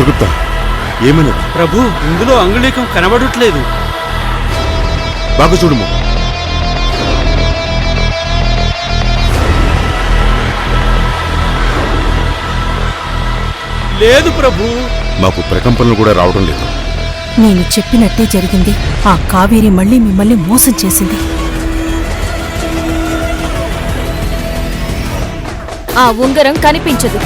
చిత్రగుప్త ఏమైనది? ప్రభు, ఇందులో అంగుళీకం కనబడట్లేదు. బాగా చూడుము. లేదు ప్రభు. మాకు ప్రకంపనలు కూడా రావడం లేదు. నేను చెప్పినట్టే జరిగింది. ఆ కావేరి మళ్ళీ మిమ్మల్ని మోసం చేసింది. ఆ ఉంగరం కనిపించదు.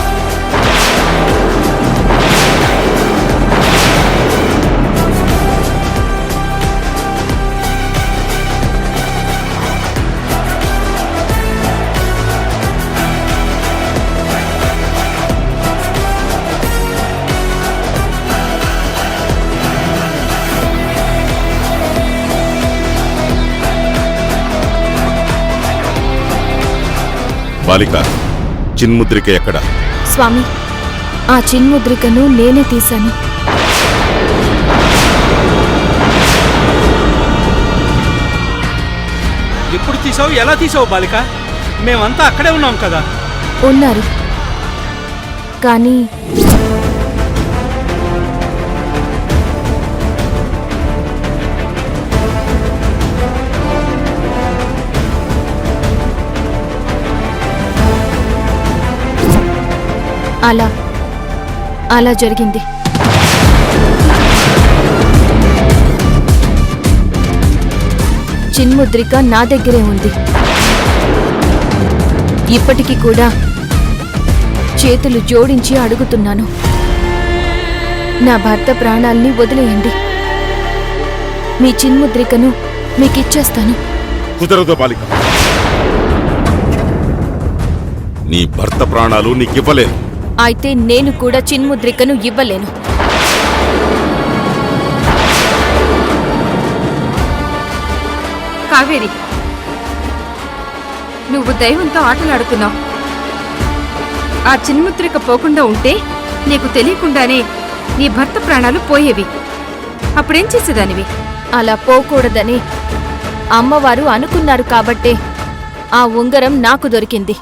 బాలిక, చిన్ముద్రిక ఎక్కడ? స్వామి, ఆ చిన్ముద్రికను నేనే తీశాను. ఎప్పుడు తీసావు? ఎలా తీసావు బాలిక? మేమంతా అక్కడే ఉన్నాం కదా. ఉన్నారు, కానీ అలా జరిగింది. చిన్ముద్రిక నా దగ్గరే ఉంది. ఇప్పటికీ కూడా చేతులు జోడించి అడుగుతున్నాను, నా భర్త ప్రాణాల్ని వదిలేయండి. మీ చిన్ముద్రికను మీకిచ్చేస్తాను. కుదరదు బాలిక, నీ భర్త ప్రాణాలు నీకివ్వలేను. అయితే నేను కూడా చిన్ముద్రికను ఇవ్వలేను. కావేరి, నువ్వు దైవంతో ఆటలాడుతున్నావు. ఆ చిన్ముద్రిక పోకుండా ఉంటే నీకు తెలియకుండానే నీ భర్త ప్రాణాలు పోయేవి. అప్పుడేం చేసేదానివి? అలా పోకూడదని అమ్మవారు అనుకున్నారు కాబట్టే ఆ ఉంగరం నాకు దొరికింది.